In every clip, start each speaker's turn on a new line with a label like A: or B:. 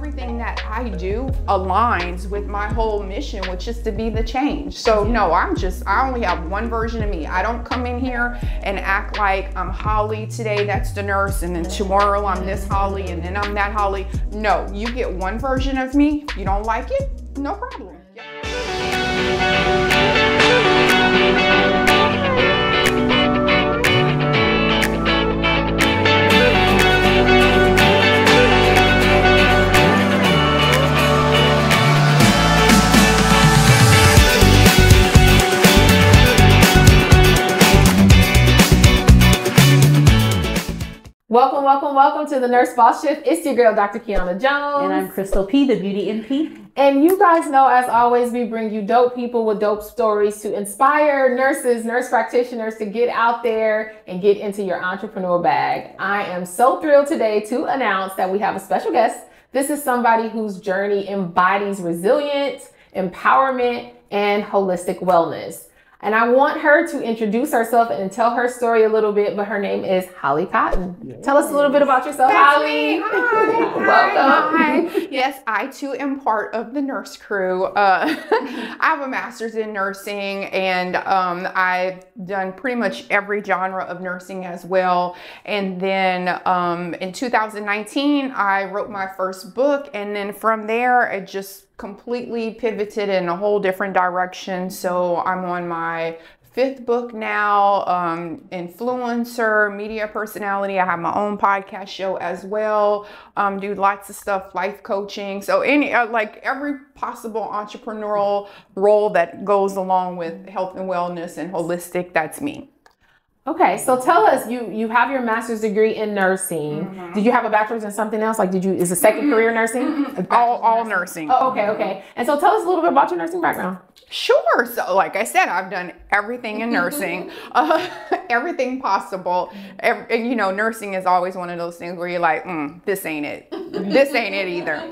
A: everything that I do aligns with my whole mission, which is to be the change. So no, I only have one version of me. I don't come in here and act like I'm Holly today, that's the nurse, and then tomorrow I'm this Holly, and then I'm that Holly. No, you get one version of me. If you don't like it, no problem.
B: Welcome to the Nurse Boss Shift. It's your girl, Dr. Kiana Jones.
C: And I'm Crystal P, the Beauty MP.
B: And you guys know, as always, we bring you dope people with dope stories to inspire nurses, nurse practitioners to get out there and get into your entrepreneur bag. I am so thrilled today to announce that we have a special guest. This is somebody whose journey embodies resilience, empowerment, and holistic wellness. And I want her to introduce herself and tell her story a little bit, but her name is Holly Cotton. Yes. Tell us a little bit about yourself, Holly.
A: Hi.
B: Welcome.
A: Hi. Yes, I too am part of the nurse crew. I have a master's in nursing, and I've done pretty much every genre of nursing as well. And then in 2019, I wrote my first book, and then from there, it just completely pivoted in a whole different direction. So I'm on my 5th book now, influencer, media personality. I have my own podcast show as well, do lots of stuff, life coaching. So like every possible entrepreneurial role that goes along with health and wellness and holistic, that's me.
B: Okay, so tell us, you have your master's degree in nursing. Mm-hmm. Did you have a bachelor's in something else? Like, is a second career nursing?
A: All nursing.
B: Oh, okay. And so tell us a little bit about your nursing background.
A: Sure. So like I said, I've done everything in nursing, everything possible. Nursing is always one of those things where you're like, this ain't it. This ain't it either.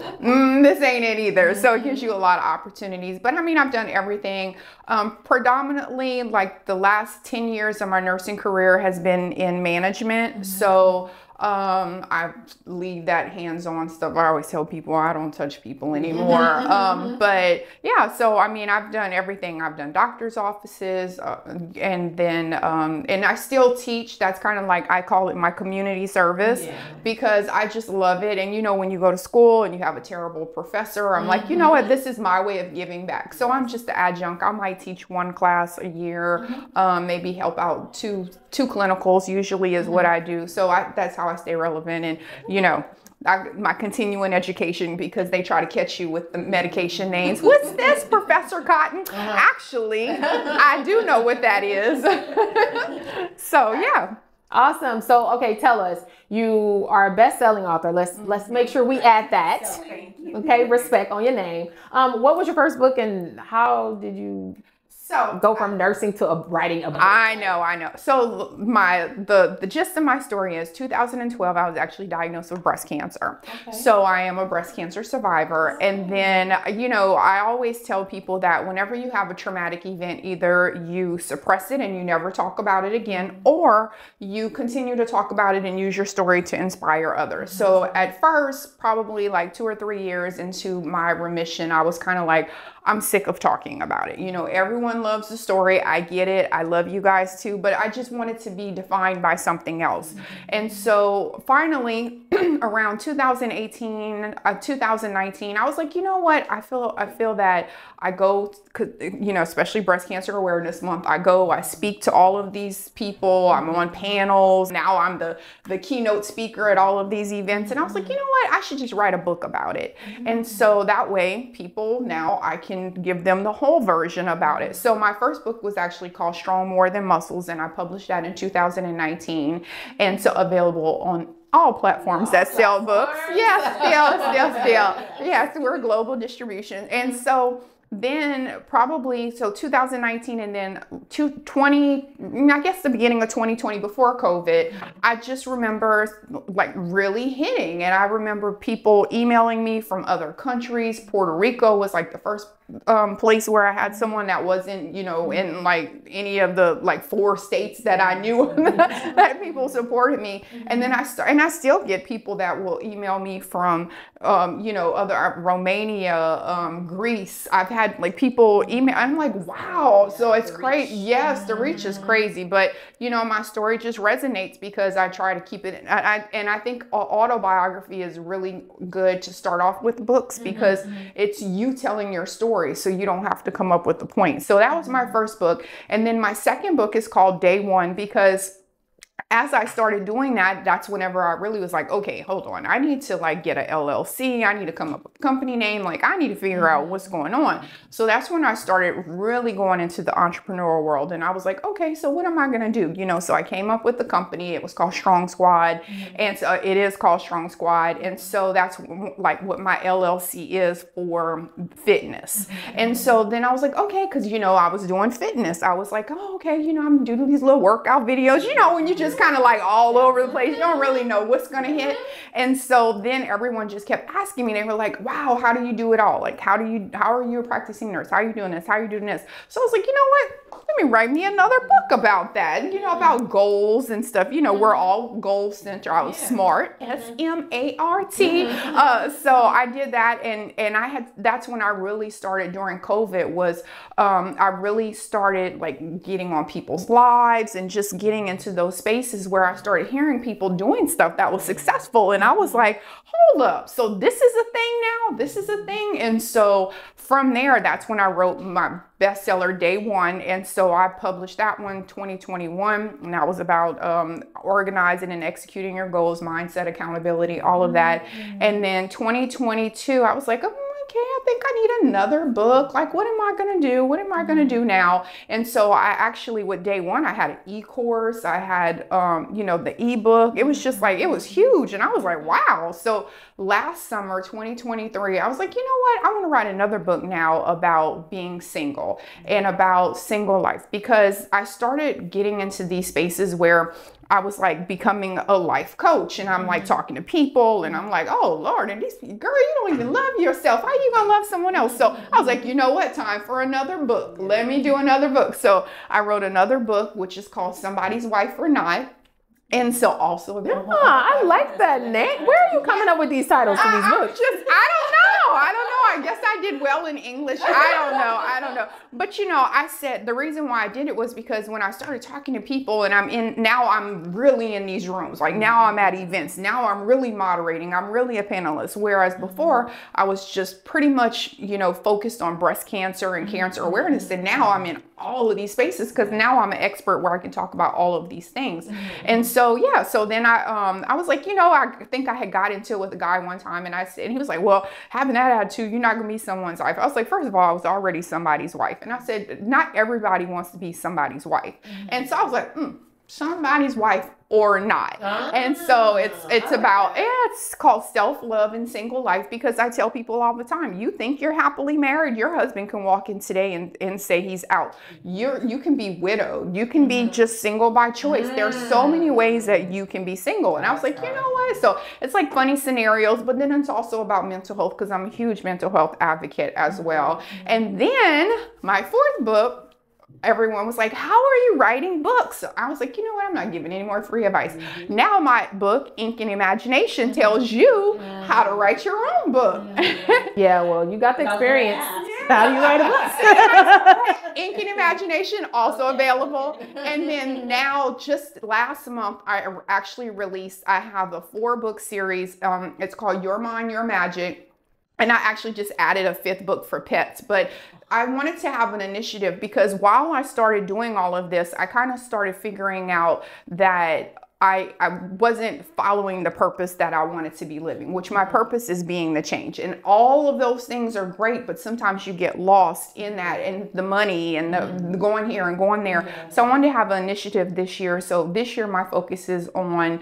A: This ain't it either. So it gives you a lot of opportunities. But I mean, I've done everything. Predominantly, like the last 10 years of my nursing career has been in management. Mm-hmm. So I leave that hands-on stuff. I always tell people I don't touch people anymore. But yeah, so I mean, I've done everything. I've done doctor's offices, and then and I still teach. That's kind of like, I call it my community service, because I just love it. And when you go to school and you have a terrible professor, I'm like, you know what, this is my way of giving back. So I'm just an adjunct. I might teach one class a year, maybe help out two clinicals usually is what I do. So that's how I stay relevant. And my continuing education, because they try to catch you with the medication names. What's this, Professor Cotton? Actually, I do know what that is. So yeah.
B: Awesome. So okay, tell us, you are a best-selling author. Let's make sure we add that. Okay, respect on your name. What was your first book, and how did you go from nursing to writing a book?
A: I know. So the gist of my story is 2012, I was actually diagnosed with breast cancer. Okay. So I am a breast cancer survivor. And then, I always tell people that whenever you have a traumatic event, either you suppress it and you never talk about it again, or you continue to talk about it and use your story to inspire others. So at first, probably like 2 or 3 years into my remission, I was kind of like, I'm sick of talking about it. Everyone loves the story. I get it. I love you guys too, but I just want it to be defined by something else. And so finally, around 2018, 2019, I was like, you know what? I feel that I go, especially Breast Cancer Awareness Month, I speak to all of these people. I'm on panels. Now I'm the keynote speaker at all of these events. And I was like, you know what? I should just write a book about it. And so that way people, now I can give them the whole version about it. So my first book was actually called Strong More Than Muscles, and I published that in 2019. And so available on all platforms that sell books. Yeah, still. Yes, we're global distribution. And so then probably, 2019, and then 2020, I guess the beginning of 2020, before COVID, I just remember like really hitting. And I remember people emailing me from other countries. Puerto Rico was like the first place where I had someone that wasn't, you know, in like any of the like 4 states that I knew that people supported me. And then I still get people that will email me from, you know, other Romania, Greece. I've had like people email. I'm like, wow. So it's crazy. Yes, the reach is crazy. But, you know, my story just resonates because I try to keep it. And I think autobiography is really good to start off with books because it's you telling your story. So you don't have to come up with the point. So that was my first book. And then my second book is called Day One because as I started doing that, that's whenever I really was like, okay, hold on. I need to like get a LLC. I need to come up with a company name. Like I need to figure out what's going on. So that's when I started really going into the entrepreneurial world. And I was like, okay, so what am I going to do? You know, so I came up with the company. It was called Strong Squad. And so it is called Strong Squad. And so that's like what my LLC is for fitness. And so then I was like, okay, because, you know, I was doing fitness. I was like, oh, okay, you know, I'm doing these little workout videos, you know, when you just kind of like all over the place. You don't really know what's going to hit. And so then everyone just kept asking me. They were like, wow, how do you do it all? Like, how are you a practicing nurse? How are you doing this? How are you doing this? So I was like, you know what? Let me write me another book about that, you know, about goals and stuff. You know, we're all goal centered. I was smart, S-M-A-R-T. So I did that. And that's when I really started during COVID was, I really started like getting on people's lives and just getting into those spaces where I started hearing people doing stuff that was successful. And I was like, hold up. So this is a thing now. This is a thing. And so from there, that's when I wrote my bestseller Day One. And so I published that one 2021. And that was about organizing and executing your goals, mindset, accountability, all of that. And then 2022, I was like, okay, I think I need another book. Like, what am I going to do? What am I going to do now? And so I actually, with Day One, I had an e-course. I had, you know, the ebook. It was just like, it was huge. And I was like, wow. So last summer, 2023, I was like, you know what? I want to write another book now about being single and about single life, because I started getting into these spaces where I was like becoming a life coach, and I'm like talking to people, and I'm like, oh Lord, and girl, you don't even love yourself. How are you gonna love someone else? So I was like, you know what? Time for another book. Let me do another book. So I wrote another book, which is called Somebody's Wife or Not. And so also,
B: I like that name. Where are you coming up with these titles for these books?
A: I don't know. I guess I did well in English. I don't know. But you know, I said the reason why I did it was because when I started talking to people, and now I'm really in these rooms. Like now I'm at events. Now I'm really moderating. I'm really a panelist. Whereas before I was just pretty much, you know, focused on breast cancer and cancer awareness. And now I'm in all of these spaces because now I'm an expert where I can talk about all of these things. And so, yeah, so then I was like, you know, I think I had got into it with a guy one time, and he was like, well, having that attitude, you're not going to be someone's wife. I was like, first of all, I was already somebody's wife. And I said, not everybody wants to be somebody's wife. And so I was like, somebody's wife or not. And so it's about, it's called self-love and single life, because I tell people all the time, you think you're happily married, your husband can walk in today and say he's out. You can be widowed. You can be just single by choice. There's so many ways that you can be single. And I was like, you know what? So it's like funny scenarios, but then it's also about mental health, because I'm a huge mental health advocate as well. And then my fourth book, everyone was like, how are you writing books? So I was like, you know what? I'm not giving any more free advice. Now my book, Ink and Imagination, tells you how to write your own book.
B: Yeah, well, you got the experience. How do you write a book?
A: Ink and Imagination, also available. And then now, just last month, I actually released, I have a 4-book series. It's called Your Mind, Your Magic. And I actually just added a 5th book for pets. But I wanted to have an initiative because while I started doing all of this, I kind of started figuring out that I wasn't following the purpose that I wanted to be living, which my purpose is being the change. And all of those things are great, but sometimes you get lost in that and the money and the going here and going there. So I wanted to have an initiative this year. So this year my focus is on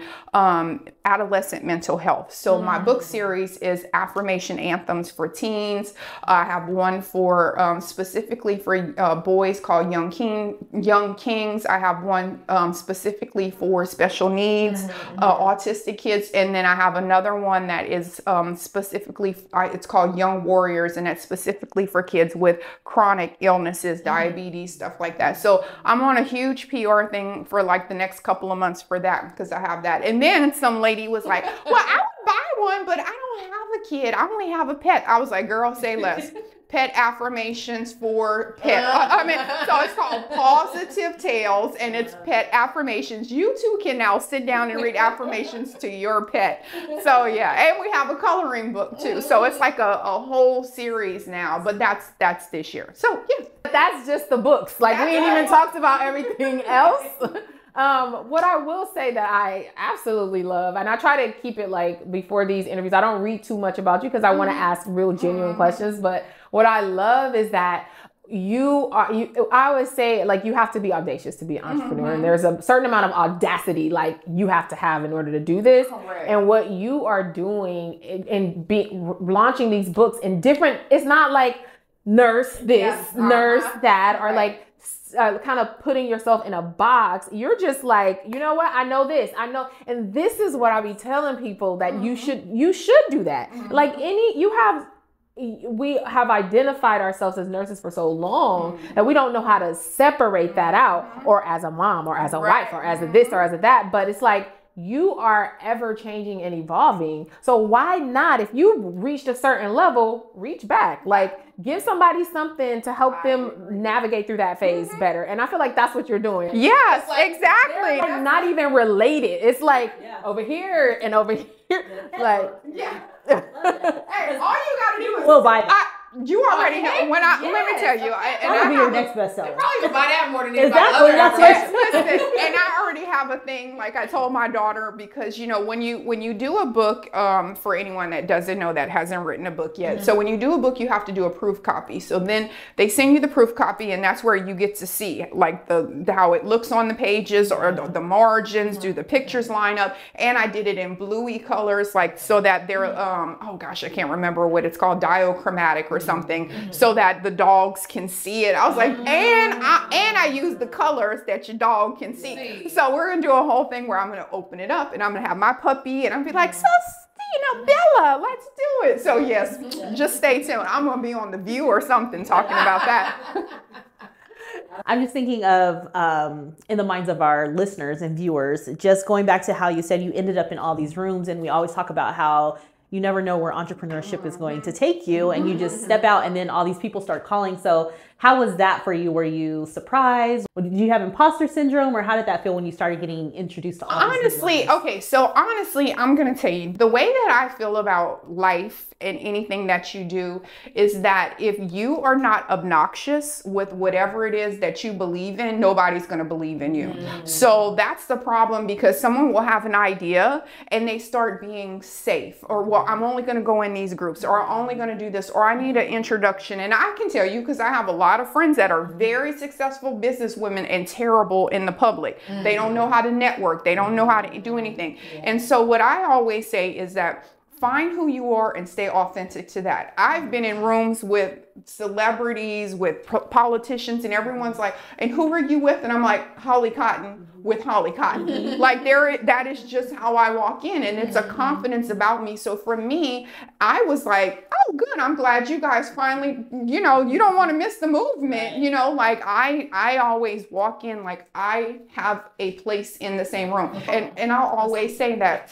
A: adolescent mental health. So my book series is affirmation anthems for teens. I have one for specifically for boys called Young Kings. I have one specifically for special special needs, autistic kids. And then I have another one that is specifically, it's called Young Warriors, and that's specifically for kids with chronic illnesses, diabetes, stuff like that. So I'm on a huge PR thing for like the next couple of months for that, because I have that. And then some lady was like, well, I would buy one, but I don't have a kid. I only have a pet. I was like, girl, say less. Pet affirmations for pet. I mean, so it's called Positive Tales, and it's pet affirmations. You too can now sit down and read affirmations to your pet. So yeah, and we have a coloring book too. So it's like a whole series now, but that's this year. So yeah.
B: That's just the books. Like, we ain't even talked about everything else. What I will say that I absolutely love, and I try to keep it like before these interviews, I don't read too much about you because I want to ask real genuine questions. But what I love is that I always say, like, you have to be audacious to be an entrepreneur. And there's a certain amount of audacity, like, you have to have in order to do this. Correct. And what you are doing and launching these books in different, it's not like nurse this, nurse that, or like, kind of putting yourself in a box. You're just like, you know what? I know this. I know. And this is what I be telling people, that you should do that. Like we have identified ourselves as nurses for so long that we don't know how to separate that out, or as a mom, or as a wife, or as a this, or as a that. But it's like, you are ever changing and evolving. So why not, if you reached a certain level, reach back, like give somebody something to help them navigate through that phase better. And I feel like that's what you're doing.
A: Yes,
B: like,
A: exactly.
B: Like not even related. It's like over here and over here. Like,
A: hey, all you gotta do is
C: we'll buy it.
A: You already know. When let me tell you,
C: That'll be your next bestseller.
B: Probably would buy that more than anybody
C: Exactly.
A: Listen, and I already have a thing. Like I told my daughter, because when you do a book, for anyone that doesn't know, that hasn't written a book yet. So when you do a book, you have to do a proof copy. So then they send you the proof copy, and that's where you get to see like how it looks on the pages, or the margins. Do the pictures line up? And I did it in bluey colors, like so that they're oh gosh, I can't remember what it's called, diachromatic or something, so that the dogs can see it. I was like, and I use the colors that your dog can see. So we're gonna do a whole thing where I'm gonna open it up, and I'm gonna have my puppy, and I'm gonna be like, so Bella, let's do it. So yes, just stay tuned. I'm gonna be on The View or something talking about that.
C: I'm just thinking of, in the minds of our listeners and viewers, just going back to how you said you ended up in all these rooms, and we always talk about how you never know where entrepreneurship is going to take you, and you just step out and then all these people start calling. So how was that for you? Were you surprised? Did you have imposter syndrome, or how did that feel when you started getting introduced to all these
A: Honestly, okay, so honestly, I'm going to tell you, the way that I feel about life and anything that you do is that if you are not obnoxious with whatever it is that you believe in, nobody's going to believe in you. So that's the problem, because someone will have an idea and they start being safe, or well, I'm only going to go in these groups, or I'm only going to do this, or I need an introduction. And I can tell you, because I have a lot of friends that are very successful businesswomen and terrible in the public. They don't know how to network. They don't know how to do anything. And so what I always say is that find who you are and stay authentic to that. I've been in rooms with celebrities, with politicians, and everyone's like, and who are you with? And I'm like, Holly Cotton, with Holly Cotton. Like that is just how I walk in, and it's a confidence about me. So for me, I was like, oh good, I'm glad you guys finally, you don't want to miss the movement. Like I always walk in like I have a place in the same room. And I'll always say that,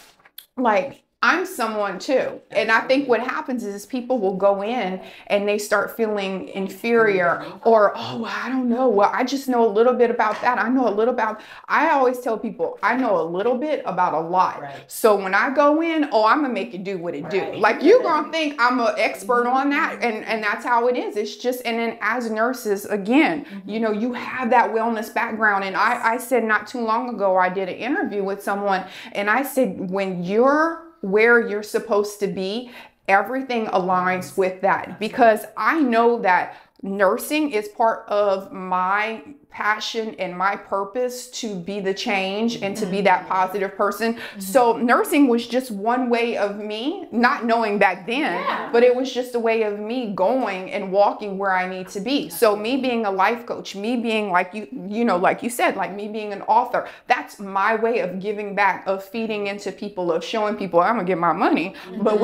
A: like, I'm someone too. And I think what happens is people will go in and they start feeling inferior, or, oh, I don't know. Well, I just know a little bit about that. I always tell people, I know a little bit about a lot. Right. So when I go in, I'm going to make it do what it do. Right. Like, you're going to think I'm an expert on that. And that's how it is. It's just, and then as nurses, again, you have that wellness background. And I said not too long ago, I did an interview with someone, and I said, when you're where you're supposed to be, everything aligns with that, because I know that nursing is part of my passion and my purpose to be the change and to be that positive person. So nursing was just one way of me, not knowing back then, but it was just a way of me going and walking where I need to be. So me being a life coach, me being like like you said, like me being an author, that's my way of giving back, of feeding into people, of showing people I'm gonna get my money, but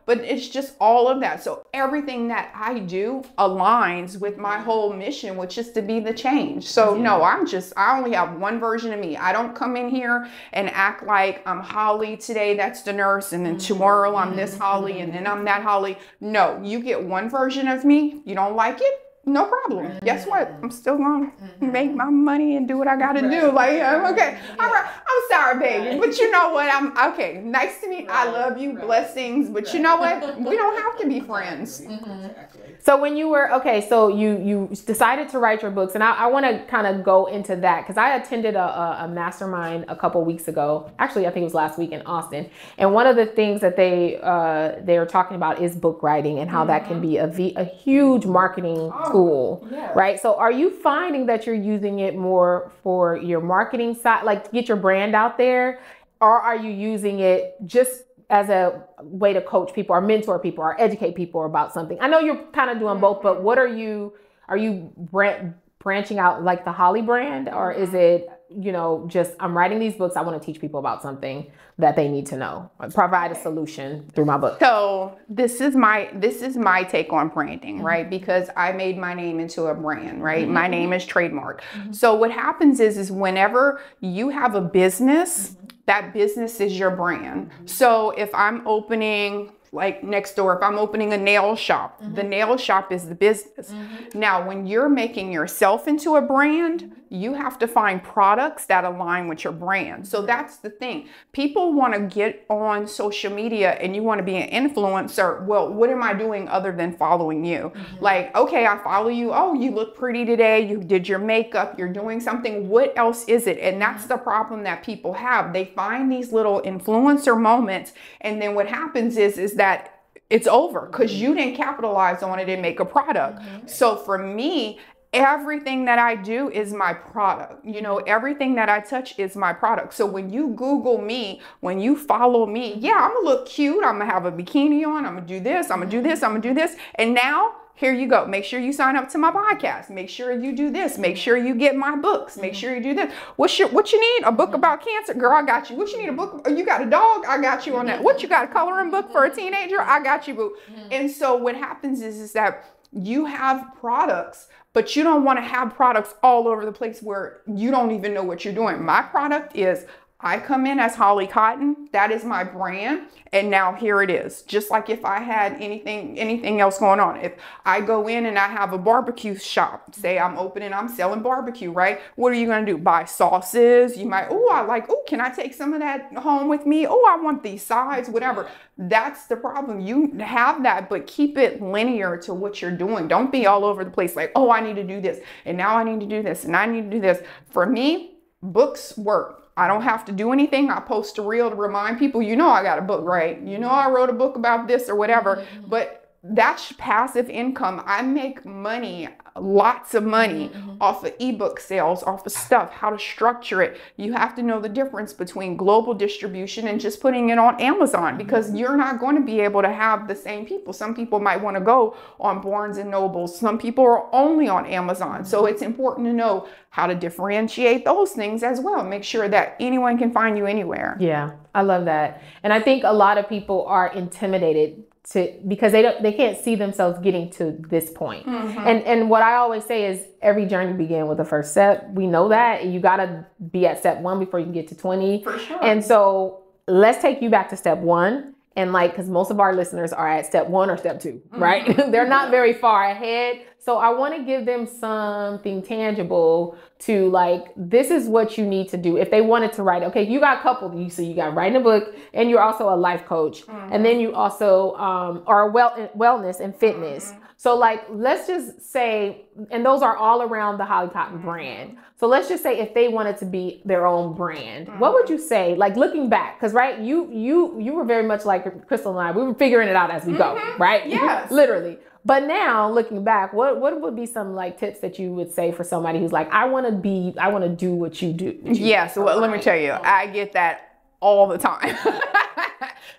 A: but it's just all of that. So everything that I do aligns with my whole mission, which is to be the change. So no, I only have one version of me. I don't come in here and act like I'm Holly today, that's the nurse, and then tomorrow I'm this Holly, and then I'm that Holly. No, you get one version of me. You don't like it? No problem. Guess what? I'm still gonna make my money and do what I gotta do. Like, okay, all right. I'm sorry, baby, but you know what? I'm okay. Nice to meet. I love you. Blessings. But you know what? We don't have to be friends.
B: So when you were so you decided to write your books, and I want to kind of go into that because I attended a mastermind a couple weeks ago. Actually, I think it was last week in Austin, and one of the things that they were talking about is book writing and how that can be a huge marketing tool, right? So are you finding that you're using it more for your marketing side, like to get your brand out there, or are you using it just as a way to coach people or mentor people or educate people about something? I know you're kind of doing both, but what are you branching out like the Holly brand, or is it, just I'm writing these books, I want to teach people about something that they need to know, provide a solution through my book?
A: So this is my take on branding, right? Because I made my name into a brand, right? My name is trademark. So what happens is whenever you have a business, that business is your brand. So if I'm opening, like next door, if I'm opening a nail shop, the nail shop is the business. Now, when you're making yourself into a brand, you have to find products that align with your brand. So that's the thing. People want to get on social media and you want to be an influencer. Well, what am I doing other than following you? Like, okay, I follow you. Oh, you look pretty today. You did your makeup. You're doing something. What else is it? And that's the problem that people have. They find these little influencer moments. And then what happens is that it's over because you didn't capitalize on it and make a product. So for me, everything that I do is my product. Everything that I touch is my product. So when you Google me, when you follow me, yeah, I'm gonna look cute. I'm gonna have a bikini on. I'm gonna do this. I'm gonna do this. I'm gonna do this. And now, here you go. Make sure you sign up to my podcast. Make sure you do this. Make sure you get my books. Make sure you do this. What you need? A book about cancer? Girl, I got you. What you need? A book? You got a dog? I got you on that. What you got? A coloring book for a teenager? I got you, boo. And so what happens is that you have products, but you don't want to have products all over the place where you don't even know what you're doing. My product is, I come in as Holly Cotton. That is my brand. And now here it is. Just like if I had anything else going on. If I go in and I have a barbecue shop, say I'm selling barbecue, right? What are you going to do? Buy sauces. You might, can I take some of that home with me? Oh, I want these sides, whatever. That's the problem. You have that, but keep it linear to what you're doing. Don't be all over the place like, oh, I need to do this. And now I need to do this. And I need to do this. For me, books work. I don't have to do anything. I post a reel to remind people, I got a book, right? I wrote a book about this or whatever, but that's passive income. I make money, lots of money off of ebook sales, off of stuff, how to structure it. You have to know the difference between global distribution and just putting it on Amazon, because you're not going to be able to have the same people. Some people might want to go on Barnes and Noble. Some people are only on Amazon. So it's important to know how to differentiate those things as well. Make sure that anyone can find you anywhere.
B: Yeah, I love that. And I think a lot of people are intimidated because they can't see themselves getting to this point. And what I always say is every journey begins with the first step. We know that you got to be at step 1 before you can get to 20.
A: For sure.
B: And so let's take you back to step 1. And because most of our listeners are at step 1 or step 2, right? They're not very far ahead. So I want to give them something tangible to this is what you need to do. If they wanted to write, okay, you got coupled. So you got writing a book and you're also a life coach. And then you also are wellness and fitness. So like, let's just say, and those are all around the Holly Cotton brand. So let's just say if they wanted to be their own brand, what would you say? Like looking back, because right, you were very much like Crystal and I. We were figuring it out as we go, right?
A: Yes.
B: Literally. But now looking back, what would be some like tips that you would say for somebody who's like, I want to do what you do?
A: Yes. Well, let me tell you, I get that all the time.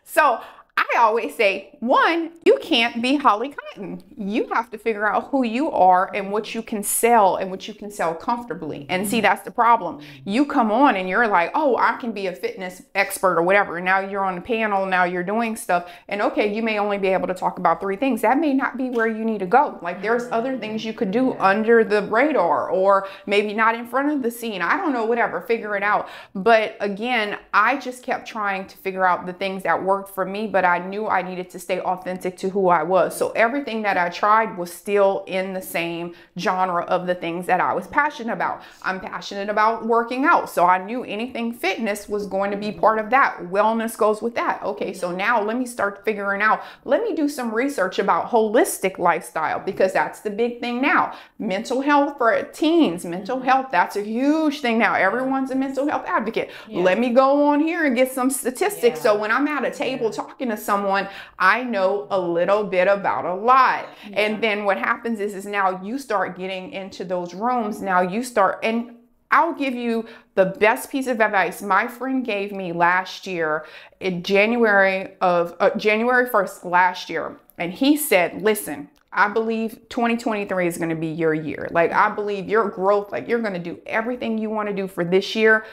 A: So I always say, one, you can't be Holly Cotton. You have to figure out who you are and what you can sell and what you can sell comfortably. And see, that's the problem. You come on and you're like, oh, I can be a fitness expert or whatever. Now you're on the panel, now you're doing stuff. And okay, you may only be able to talk about 3 things. That may not be where you need to go. Like there's other things you could do under the radar or maybe not in front of the scene. I don't know, whatever, figure it out. But again, I just kept trying to figure out the things that worked for me, but I knew I needed to stay authentic to who I was. So everything that I tried was still in the same genre of the things that I was passionate about. I'm passionate about working out. So I knew anything fitness was going to be part of that. Wellness goes with that. Okay, so now let me start figuring out, let me do some research about holistic lifestyle because that's the big thing now. Mental health for teens, mental health, that's a huge thing now. Everyone's a mental health advocate. Let me go on here and get some statistics. So when I'm at a table talking to someone, I know a little bit about a lot. And then what happens is now you start getting into those rooms. Now you start, and I'll give you the best piece of advice my friend gave me last year in January 1st last year. And he said, listen, I believe 2023 is going to be your year. Like, I believe your growth, like you're going to do everything you want to do for this year.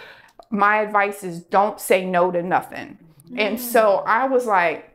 A: My advice is don't say no to nothing. And so I was like,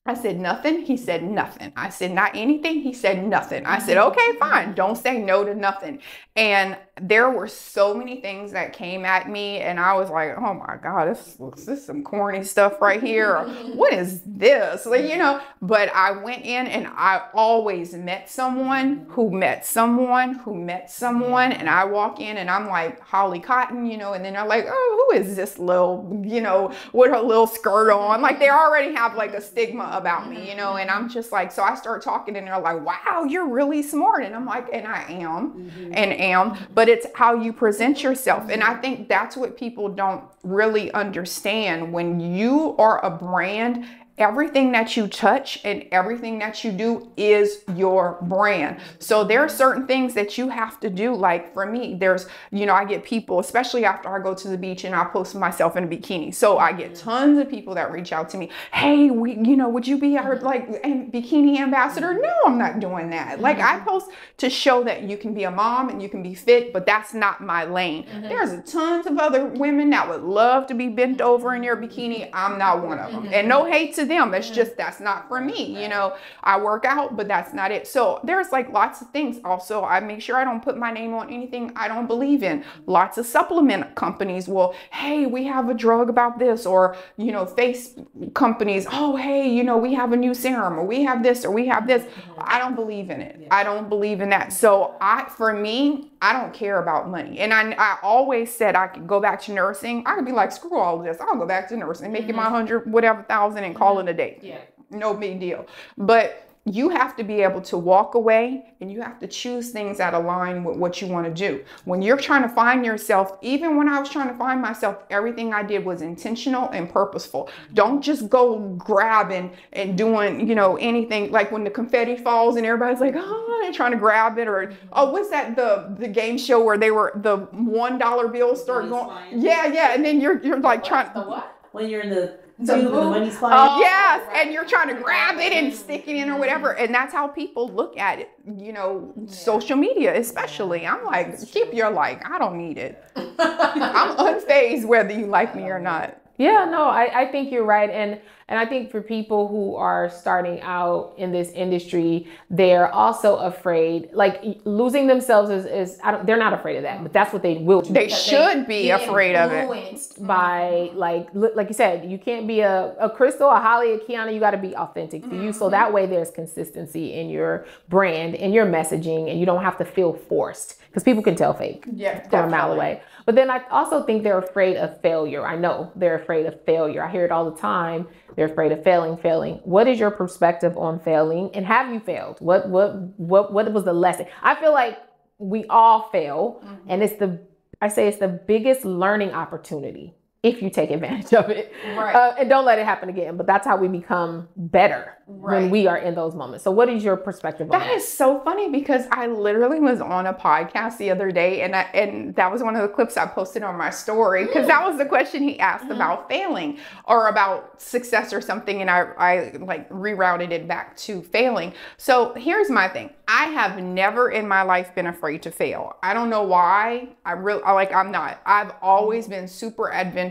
A: I said, nothing. He said, nothing. I said, not anything. He said, nothing. I said, okay, fine. Don't say no to nothing. And there were so many things that came at me. And I was like, oh my God, this is some corny stuff right here. Or, what is this? Like, you know, but I went in and I always met someone who met someone who met someone. And I walk in and I'm like, Holly Cotton, you know, and then they're like, oh, who is this little, you know, with her little skirt on? Like they already have like a stigma about me, you know, and I'm just like, so I start talking and they're like, wow, you're really smart. And I'm like, and I am, but it's how you present yourself. And I think that's what people don't really understand. When you are a brand, everything that you touch and everything that you do is your brand. So there are certain things that you have to do. Like for me, there's, you know, I get people, especially after I go to the beach and I post myself in a bikini. So I get tons of people that reach out to me. Hey, you know, would you be our like bikini ambassador? No, I'm not doing that. Like I post to show that you can be a mom and you can be fit, but that's not my lane. There's tons of other women that would love to be bent over in your bikini. I'm not one of them. And no hate to them. It's just, that's not for me. You know, I work out, but that's not it. So there's like lots of things. Also, I make sure I don't put my name on anything I don't believe in. Lots of supplement companies will, hey, we have a drug about this, or, you know, face companies, oh, hey, you know, we have a new serum, or we have this, or we have this. I don't believe in it. I don't believe in that. So for me, I don't care about money. And I always said I could go back to nursing. I could be like, screw all of this. I'll go back to nursing, make it my 100, whatever thousand and call it a day.
B: Yeah.
A: No big deal. But you have to be able to walk away and you have to choose things that align with what you want to do. When you're trying to find yourself, even when I was trying to find myself, everything I did was intentional and purposeful. Don't just go grabbing and doing, you know, anything like when the confetti falls and everybody's like, oh, they're trying to grab it, or, oh, what's that, the game show where they were, the $1 bills start going. Yeah. And then you're like trying to,
C: what? When you're in the tube and the money's flying.
A: Yes, and you're trying to grab it and stick it in or whatever. And that's how people look at it, you know, social media especially. I'm like, keep your like, I don't need it. I'm unfazed whether you like me or not.
B: Yeah, no, I think you're right. And I think for people who are starting out in this industry, they're also afraid, like losing themselves they're not afraid of that, but that's what they will do.
A: They should be afraid of it.
B: Influenced by, like you said, you can't be a Crystal, a Holly, a Kiana, you got to be authentic to you. So that way there's consistency in your brand, in your messaging, and you don't have to feel forced, because people can tell fake from a mile away. But then I also think they're afraid of failure. I know they're afraid of failure. I hear it all the time. They're afraid of failing. What is your perspective on failing, and have you failed? What was the lesson? I feel like we all fail, and it's the biggest learning opportunity if you take advantage of it,
A: right.
B: And don't let it happen again. But that's how we become better, right, when we are in those moments. So what is your perspective on that?
A: That is so funny, because I literally was on a podcast the other day, and that was one of the clips I posted on my story, because that was the question he asked about failing or about success or something, and I like rerouted it back to failing. So here's my thing. I have never in my life been afraid to fail. I don't know why. I'm not. I've always been super adventurous.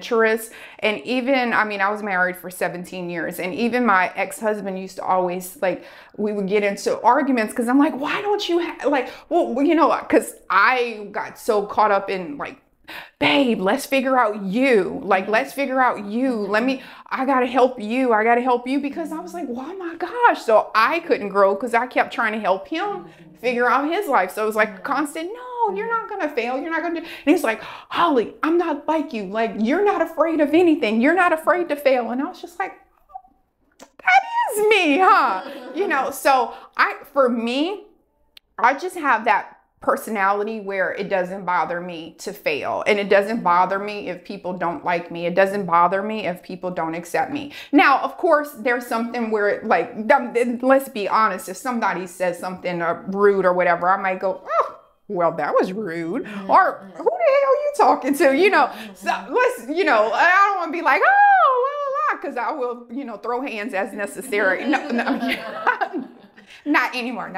A: And even, I mean, I was married for 17 years, and even my ex-husband used to always, like, we would get into arguments, because I'm like, why don't you because I got so caught up in, like, babe, let's figure out you. Like, let's figure out you. I got to help you. Because I was like, oh my gosh. So I couldn't grow because I kept trying to help him figure out his life. So it was like constant, no, you're not going to fail. You're not going to do. And he's like, Holly, I'm not like you. Like, you're not afraid of anything. You're not afraid to fail. And I was just like, that is me, huh? So for me, I just have that personality where it doesn't bother me to fail, and it doesn't bother me if people don't like me. It doesn't bother me if people don't accept me. Now, of course, there's something where, like, let's be honest, if somebody says something rude or whatever, I might go, oh, well, that was rude. Or who the hell are you talking to? So let's, I don't want to be like, oh, because I will, throw hands as necessary. No. Not anymore.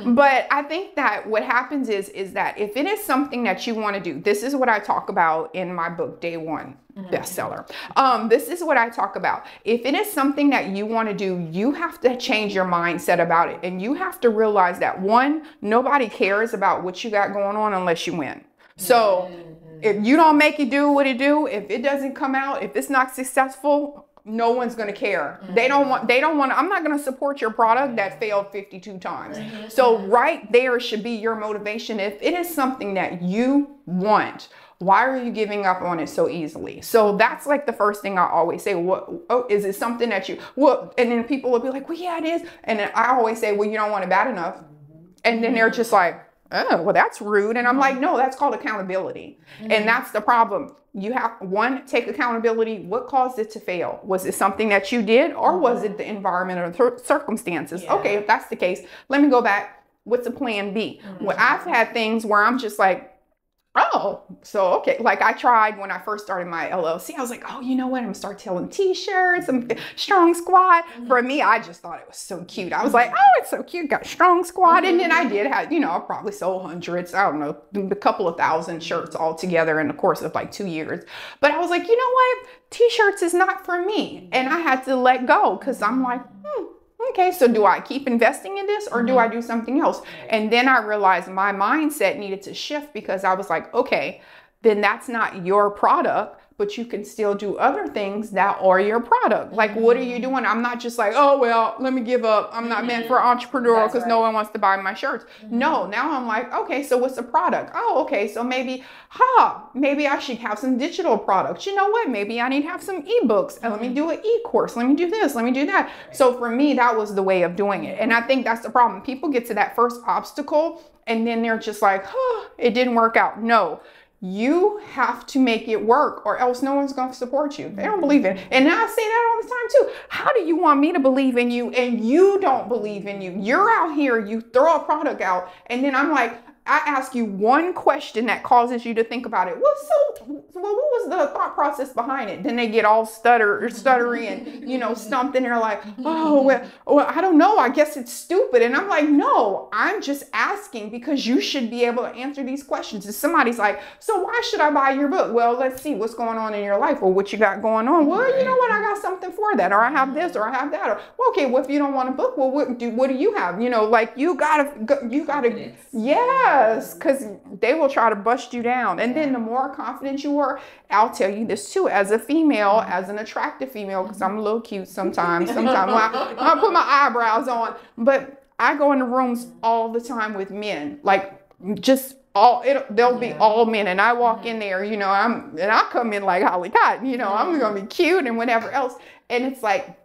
A: But I think that what happens is that if it is something that you want to do, this is what I talk about in my book, Day One bestseller. This is what I talk about. If it is something that you want to do, you have to change your mindset about it. And you have to realize that, one, nobody cares about what you got going on unless you win. So if you don't make it do what it do, if it doesn't come out, if it's not successful, no one's going to care. They don't want, I'm not going to support your product that failed 52 times. So right there should be your motivation. If it is something that you want, why are you giving up on it so easily? So that's like the first thing I always say. Is it something that and then people will be like, well, yeah, it is. And then I always say, well, you don't want it bad enough. And then they're just like, oh, well, that's rude. And I'm like, no, that's called accountability. And that's the problem. You have, one, take accountability. What caused it to fail? Was it something that you did, or was it the environment or circumstances? Yeah. Okay, if that's the case, let me go back. What's a plan B? Well, I've had things where I'm just like, oh, so, okay. Like, I tried when I first started my LLC, I was like, oh, you know what? I'm going to start selling t-shirts and Strong Squad. For me, I just thought it was so cute. I was like, oh, it's so cute. Got Strong Squad. And then I did have, I probably sold hundreds, I don't know, a couple of thousand shirts all together in the course of like 2 years. But I was like, you know what? T-shirts is not for me. And I had to let go, because I'm like, okay, so do I keep investing in this, or do I do something else? And then I realized my mindset needed to shift, because I was like, okay, then that's not your product, but you can still do other things that are your product. Like, what are you doing? I'm not just like, oh, well, let me give up. I'm not meant for entrepreneur because no one wants to buy my shirts. No, now I'm like, okay, so what's the product? Oh, okay, so maybe I should have some digital products. You know what? Maybe I need to have some ebooks. And let me do an e-course. Let me do this. Let me do that. So for me, that was the way of doing it. And I think that's the problem. People get to that first obstacle and then they're just like, it didn't work out. No. You have to make it work, or else no one's going to support you. They don't believe in it. And I say that all the time too. How do you want me to believe in you and you don't believe in you? You're out here, you throw a product out, and then I'm like, I ask you one question that causes you to think about it. What was the thought process behind it? Then they get all stuttery and, stumped, and they're like, oh, well, I don't know. I guess it's stupid. And I'm like, no, I'm just asking because you should be able to answer these questions. And somebody's like, so why should I buy your book? Well, let's see what's going on in your life, or what you got going on. Well, you know what? I got something for that, or I have this, or I have that. Or, well, okay, well, if you don't want a book, well, what do you have? Like you gotta, yes, because they will try to bust you down. And then the more confident you are, I'll tell you this too, as a female, as an attractive female, because I'm a little cute sometimes I put my eyebrows on, but I go into rooms all the time with men, like just they'll be all men, and I walk in there, you know, I come in like Holly Cotton, you know, I'm gonna be cute and whatever else, and it's like,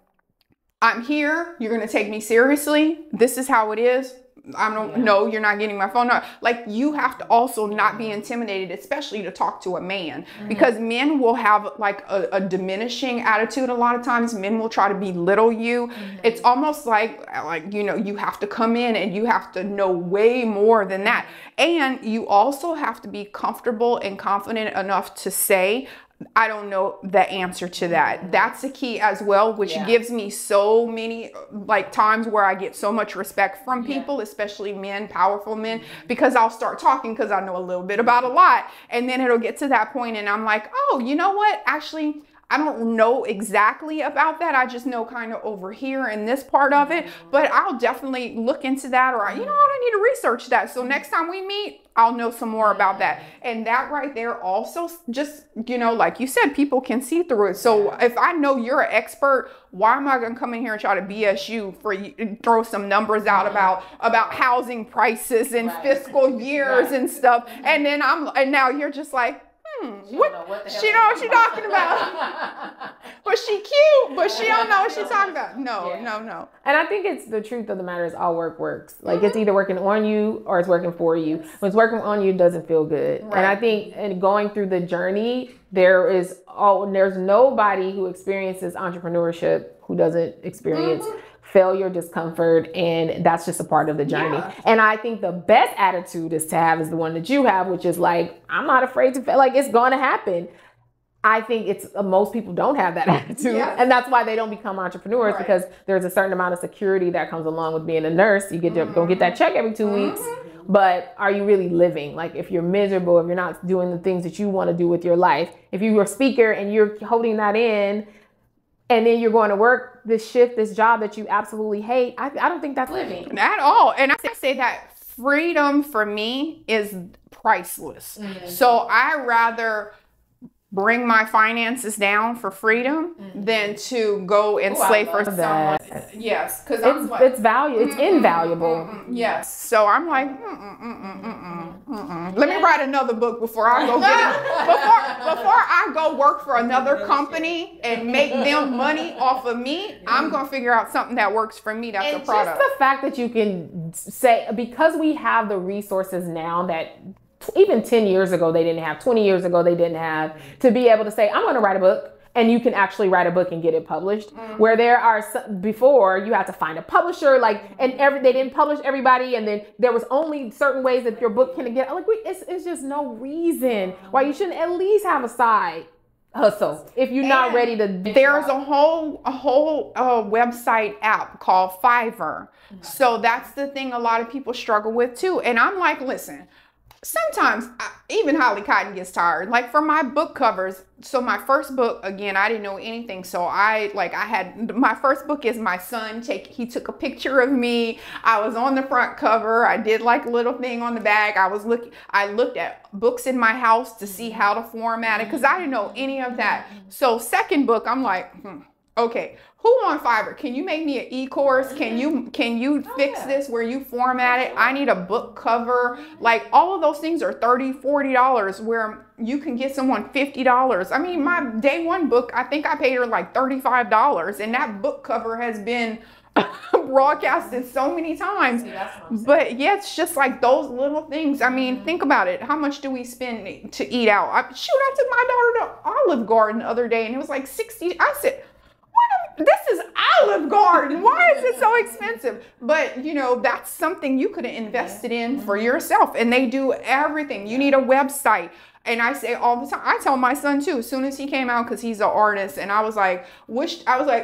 A: I'm here, you're gonna take me seriously, this is how it is. I don't know, you're not getting my phone number. Like, you have to also not be intimidated, especially to talk to a man, because men will have like a diminishing attitude. A lot of times men will try to belittle you. It's almost like, you know, you have to come in and you have to know way more than that. And you also have to be comfortable and confident enough to say, I don't know the answer to that. That's a key as well, which gives me so many like times where I get so much respect from people, especially men, powerful men, because I'll start talking because I know a little bit about a lot. And then it'll get to that point and I'm like, oh, you know what? Actually, I don't know exactly about that. I just know kind of over here in this part of it, but I'll definitely look into that, or, you know what, I need to research that. So next time we meet, I'll know some more about that. And that right there also, just, you know, like you said, people can see through it. So if I know you're an expert, why am I going to come in here and try to BS you for you, throw some numbers out about housing prices and fiscal years and stuff. And then and now you're just like, she know what she's talking about. But she cute, but she don't know what she's talking about. No.
B: And I think it's the truth of the matter is all work works. Like it's either working on you or it's working for you. When it's working on you, it doesn't feel good. Right. And I think in going through the journey, there's nobody who experiences entrepreneurship who doesn't experience failure, discomfort, and that's just a part of the journey. And I think the best attitude is to have is the one that you have, which is like, I'm not afraid to fail. Like, it's going to happen. I think it's most people don't have that attitude, and that's why they don't become entrepreneurs, because there's a certain amount of security that comes along with being a nurse. You don't get that check every 2 weeks, but are you really living? Like, if you're miserable, if you're not doing the things that you want to do with your life, if you're a speaker and you're holding that in, and then you're going to work this shift, this job that you absolutely hate, I don't think that's living.
A: At all. And I say that freedom for me is priceless. So I rather bring my finances down for freedom than to go and slave for someone. Yes, because
B: it's valuable. It's invaluable.
A: Yes. So I'm like, let me write another book before I go get it. Before I go work for another company and make them money off of me, I'm gonna figure out something that works for me. That's a product.
B: Just the fact that you can say, because we have the resources now that even 10 years ago they didn't have, 20 years ago they didn't have, to be able to say, I'm going to write a book, and you can actually write a book and get it published. Where there are before you had to find a publisher, they didn't publish everybody, and then there was only certain ways that your book can get. Like, it's just no reason why you shouldn't at least have a side hustle if you're not ready to.
A: There's a whole website app called Fiverr. So that's the thing a lot of people struggle with too. And I'm like, listen, sometimes even Holly Cotton gets tired. Like, for my book covers, so my first book, again, I didn't know anything. So I had, my first book is my son. He took a picture of me. I was on the front cover. I did like a little thing on the back. I looked at books in my house to see how to format it, because I didn't know any of that. So second book, I'm like, okay, who on Fiverr? Can you make me an e-course? Can you fix this where you format it? I need a book cover. Like, all of those things are $30, $40, where you can get someone $50. I mean, my day one book, I think I paid her like $35, and that book cover has been broadcasted so many times. But yeah, it's just like those little things. I mean, think about it. How much do we spend to eat out? I took my daughter to Olive Garden the other day, and it was like $60. I said, this is Olive Garden. Why is it so expensive? But, you know, that's something you could have invested in for yourself. And they do everything. You need a website. And I say all the time, I tell my son too, as soon as he came out, because he's an artist, and I was like,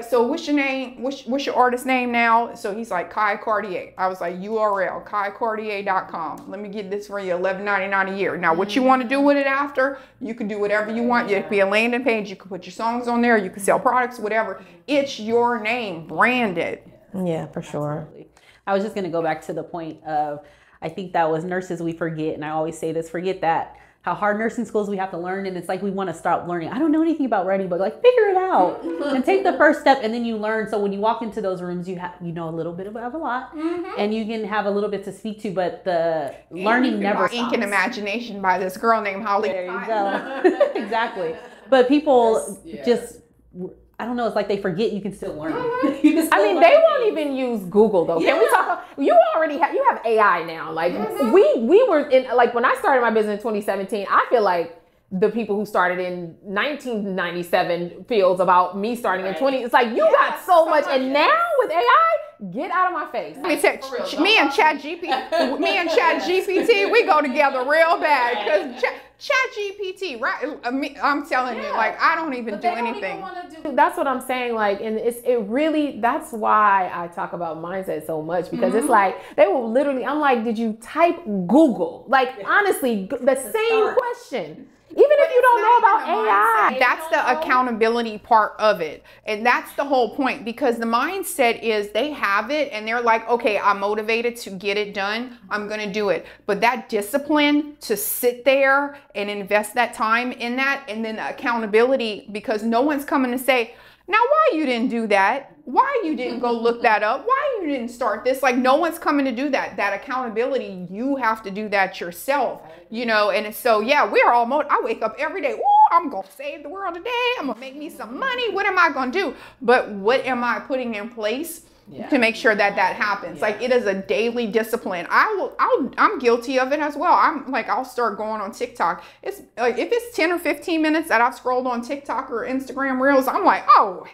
A: so what's your name? What's your artist name now? So he's like, Kai Cartier. I was like, URL, KaiCartier.com. Let me get this for you, $11.99 a year. Now, what you want to do with it after, you can do whatever you want. It could be a landing page. You can put your songs on there. You can sell products, whatever. It's your name, branded.
B: Yeah, for sure.
C: I was just going to go back to the point of, I think that was nurses we forget. And I always say this, forget that. how hard nursing school is, we have to learn, and it's like we want to start learning. I don't know anything about writing, but like figure it out and take the first step, and then you learn. So when you walk into those rooms, you know a little bit of a lot, and you can have a little bit to speak to, but the learning never stops.
A: Ink and Imagination by this girl named Holly.
C: There you go. Exactly. But people just, I don't know, it's like they forget you can still learn. You can still
B: I mean,
C: learn
B: they won't even use Google though. Can we talk about, you have AI now. Like we were in, like when I started my business in 2017, I feel like the people who started in 1997 feels about me starting in 20. It's like you got so much, and now with AI, get out of my face.
A: Me and ChatGPT, we go together real bad because ChatGPT, right? I'm telling you, like I don't even do anything.
B: That's what I'm saying. Like, and it really. That's why I talk about mindset so much, because it's like they will literally. I'm like, did you type Google? Like honestly, the same question. Even if you don't know about AI.
A: That's the accountability part of it. And that's the whole point, because the mindset is they have it and they're like, okay, I'm motivated to get it done. I'm going to do it. But that discipline to sit there and invest that time in that, and then the accountability, because no one's coming to say, now why you didn't do that? Why you didn't go look that up? Why you didn't start this? Like no one's coming to do that. That accountability, you have to do that yourself, you know? And so, yeah, we're all, I wake up every day. Ooh, I'm going to save the world today. I'm going to make me some money. What am I going to do? But what am I putting in place to make sure that that happens? Like it is a daily discipline. I'm guilty of it as well. I'll start going on TikTok. It's like, if it's 10 or 15 minutes that I've scrolled on TikTok or Instagram Reels, I'm like, oh,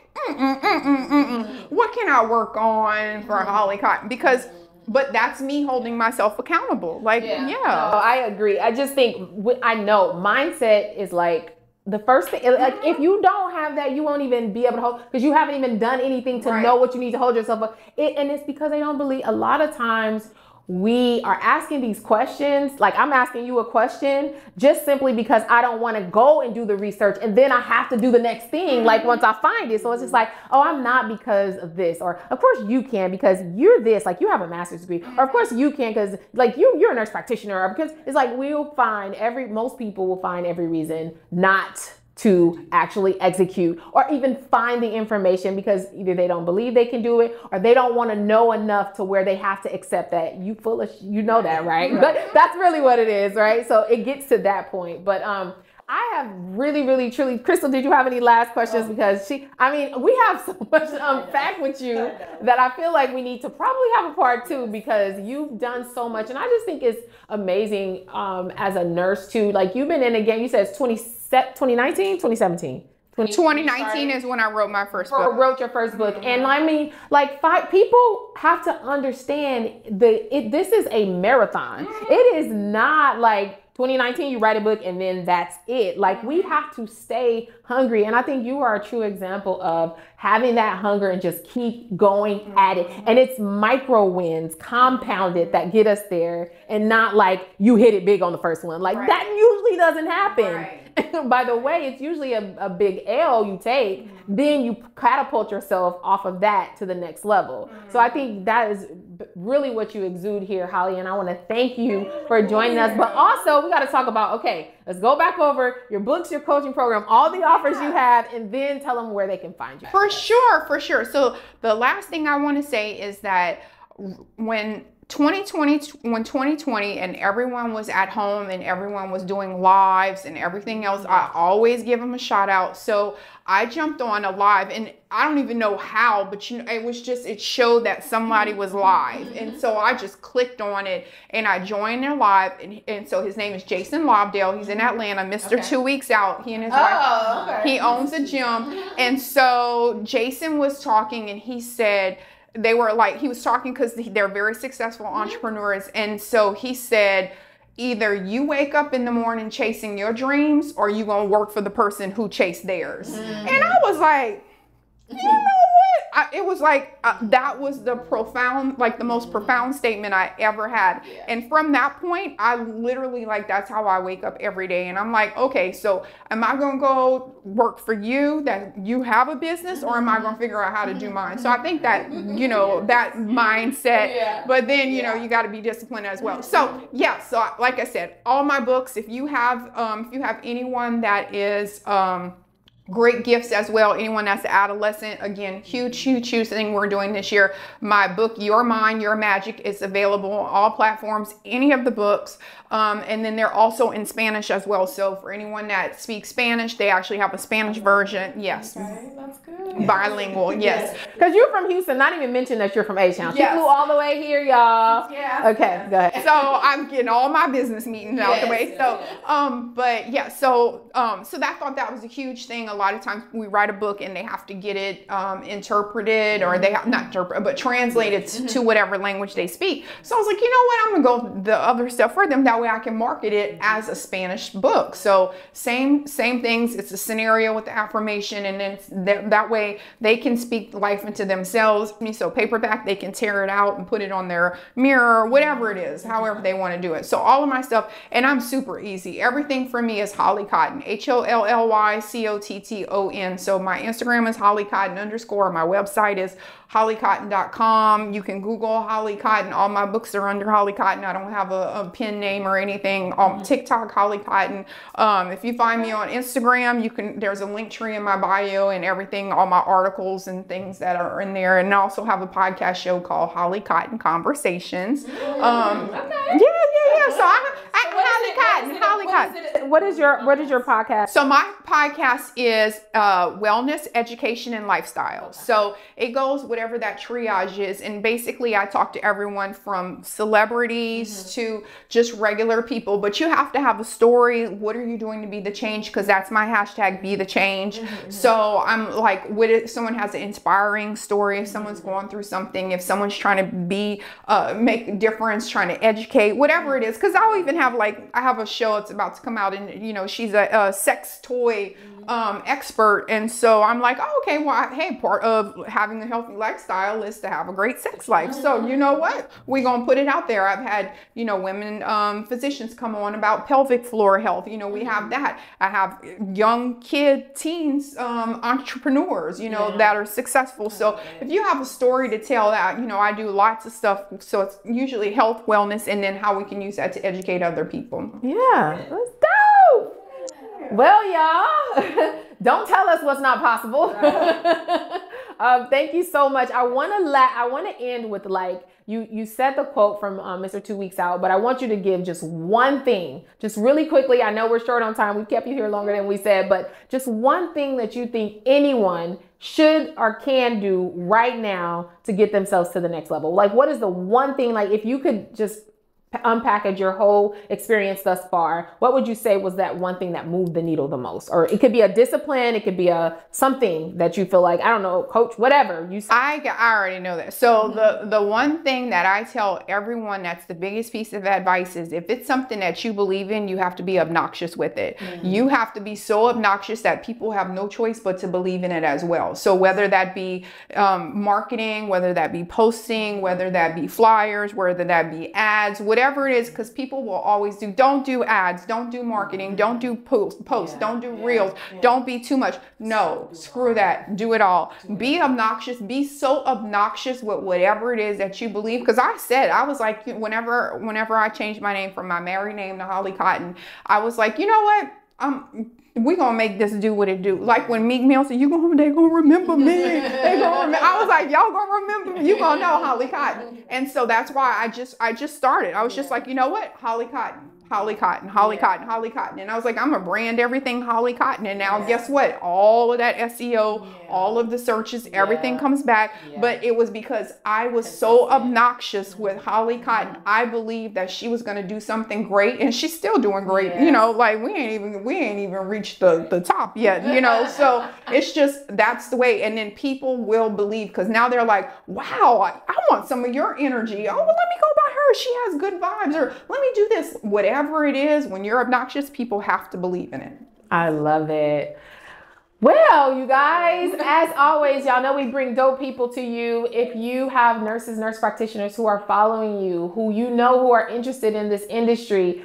A: what can I work on for Holly Cotton? But that's me holding myself accountable. Like,
B: No, I agree. I just think, I know mindset is like, the first thing, like if you don't have that, you won't even be able to hold, because you haven't even done anything to know what you need to hold yourself up. And it's because they don't believe. A lot of times we are asking these questions, like I'm asking you a question just simply because I don't want to go and do the research, and then I have to do the next thing like once I find it. So it's just like, oh, I'm not because of this, or of course you can because you're this, like you have a master's degree, or of course you can because like you're a nurse practitioner, or because it's like most people will find every reason not to actually execute or even find the information, because either they don't believe they can do it, or they don't want to know enough to where they have to accept that you know that, right? But that's really what it is, right? So it gets to that point. But I have really, really, truly, Crystal, did you have any last questions? Because we have so much to unpack with you that I feel like we need to probably have a part 2, because you've done so much. And I just think it's amazing as a nurse too. Like you've been in a game, you said it's 2019, 2017.
A: 2019 is when I wrote my first book.
B: Wrote your first book. And I mean, like people have to understand this is a marathon. It is not like 2019, you write a book and then that's it. Like we have to stay hungry. And I think you are a true example of having that hunger and just keep going at it. And it's micro wins compounded that get us there, and not like you hit it big on the first one. Like that usually doesn't happen. By the way, it's usually a big L you take, then you catapult yourself off of that to the next level. So I think that is really what you exude here, Holly, and I want to thank you for joining us. But also, we got to talk about, okay, let's go back over your books, your coaching program, all the offers you have, and then tell them where they can find you.
A: For sure. So the last thing I want to say is that when 2020 and everyone was at home and everyone was doing lives and everything else, I always give them a shout out. So I jumped on a live, and I don't even know how, but it showed that somebody was live. And so I just clicked on it and I joined their live. And so his name is Jason Lobdell. He's in Atlanta, Mr. 2 weeks out. He and his wife, he owns a gym. And so Jason was talking, and he said, he was talking because they're very successful entrepreneurs. And so he said, either you wake up in the morning chasing your dreams, or you gonna work for the person who chased theirs. And I was like, you know what? it was like, that was the profound, like the most profound statement I ever had.
B: Yeah.
A: And from that point, I literally, like, that's how I wake up every day. And I'm like, okay, so am I going to go work for you, that you have a business, or am I going to figure out how to do mine? So I think that, you know, that mindset, but then, you know, you got to be disciplined as well. So yeah, so like I said, all my books, if you have anyone that is, great gifts as well, anyone that's an adolescent, again, huge thing we're doing this year. My book, Your Mind, Your Magic, is available on all platforms, any of the books. And then they're also in Spanish as well. So for anyone that speaks Spanish, they actually have a Spanish version. Yes.
B: Okay, that's good.
A: Bilingual, yes.
B: Because you're from Houston, not even mention that you're from H-Town. She
A: Yes.
B: flew all the way here, y'all.
A: Yeah.
B: Okay, go ahead.
A: So I'm getting all my business meetings out the way. So, but yeah, so I thought that was a huge thing. A lot of times we write a book and they have to get it interpreted, or they have not interpreted, but translated to whatever language they speak. So I was like, you know what, I'm gonna go the other stuff for them. That way I can market it as a Spanish book. So same things. It's a scenario with the affirmation, and then that way they can speak life into themselves. So paperback, they can tear it out and put it on their mirror, whatever it is, however they want to do it. So all of my stuff, and I'm super easy. Everything for me is Holly Cotton, HOLLYCOTTON. So my Instagram is HollyCotton_. My website is hollycotton.com. You can Google Holly Cotton. All my books are under Holly Cotton. I don't have a pen name or anything. TikTok, Holly Cotton. If you find me on Instagram, there's a link tree in my bio and everything, all my articles and things that are in there. And I also have a podcast show called Holly Cotton Conversations. Yeah. So Holly Cotton.
B: What is your podcast?
A: So my podcast is wellness, education, and lifestyle. So it goes whatever that triage is. And basically I talk to everyone from celebrities to just regular people, but you have to have a story. What are you doing to be the change? Because that's my hashtag, be the change. So I'm like, if someone has an inspiring story, if someone's going through something, if someone's trying to make a difference, trying to educate, whatever it is. Because I'll even have I have a show that's about to come out, and you know, she's a sex toy expert. And so I'm like, oh, okay, well, hey, part of having a healthy lifestyle is to have a great sex life. So you know what? We're going to put it out there. I've had, you know, women physicians come on about pelvic floor health. You know, we have that. I have young teens, entrepreneurs, you know, that are successful. So if you have a story to tell, that, you know, I do lots of stuff. So it's usually health, wellness, and then how we can use that to educate other people.
B: Yeah, that's dope. Well, y'all, don't tell us what's not possible. Thank you so much. I want to end with, like, you said the quote from Mr. 2 Weeks Out, but I want you to give just one thing, just really quickly. I know we're short on time. We kept you here longer than we said, but just one thing that you think anyone should or can do right now to get themselves to the next level. Like, what is the one thing, like, if you could just unpackage your whole experience thus far, what would you say was that one thing that moved the needle the most? Or it could be a discipline, it could be something that you feel like, I don't know, coach, whatever you say.
A: I already know that. So the one thing that I tell everyone, that's the biggest piece of advice, is if it's something that you believe in, you have to be obnoxious with it. You have to be so obnoxious that people have no choice but to believe in it as well. So whether that be marketing, whether that be posting, whether that be flyers, whether that be ads, whatever it is, because people will always don't do ads, don't do marketing, don't do posts, don't do reels, don't be too much. No, screw that. Do it all. Be obnoxious. Be so obnoxious with whatever it is that you believe. Because I was like, whenever I changed my name from my married name to Holly Cotton, I was like, you know what? We gonna make this do what it do. Like when Meek Mill said, they gonna remember me. They gonna remember. I was like, y'all gonna remember me. You gonna know Holly Cotton. And so that's why I just started. I was just like, you know what? Holly Cotton. Holly Cotton, Holly Cotton, Holly Cotton. And I was like, I'm gonna brand everything Holly Cotton. And now guess what? All of that SEO, all of the searches, everything comes back. But it was because I was so obnoxious with Holly Cotton. I believed that she was gonna do something great, and she's still doing great. You know, like we ain't even reached the top yet, you know. So it's just, that's the way. And then people will believe, because now they're like, wow, I want some of your energy. Oh, well, let me go by her. She has good vibes. Or let me do this. Whatever it is, when you're obnoxious, people have to believe in it.
B: I love it. Well, you guys, as always, y'all know we bring dope people to you. If you have nurses, nurse practitioners who are following you, who you know who are interested in this industry,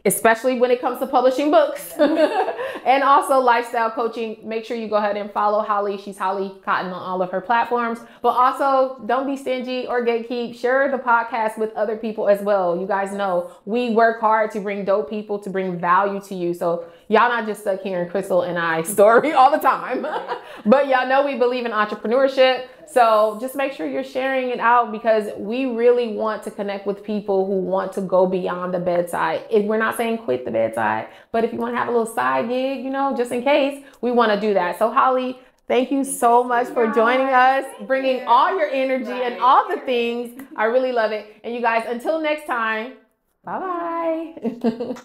B: especially when it comes to publishing books and also lifestyle coaching, make sure you go ahead and follow Holly. She's Holly Cotton on all of her platforms. But also, don't be stingy or gatekeep. Share the podcast with other people as well. You guys know we work hard to bring dope people, to bring value to you. So y'all not just stuck hearing Crystal and I's story all the time. But y'all know we believe in entrepreneurship. So just make sure you're sharing it out, because we really want to connect with people who want to go beyond the bedside. We're not saying quit the bedside, but if you want to have a little side gig, you know, just in case, we want to do that. So Holly, thank you so much for joining us, bringing all your energy and all the things. I really love it. And you guys, until next time, bye-bye.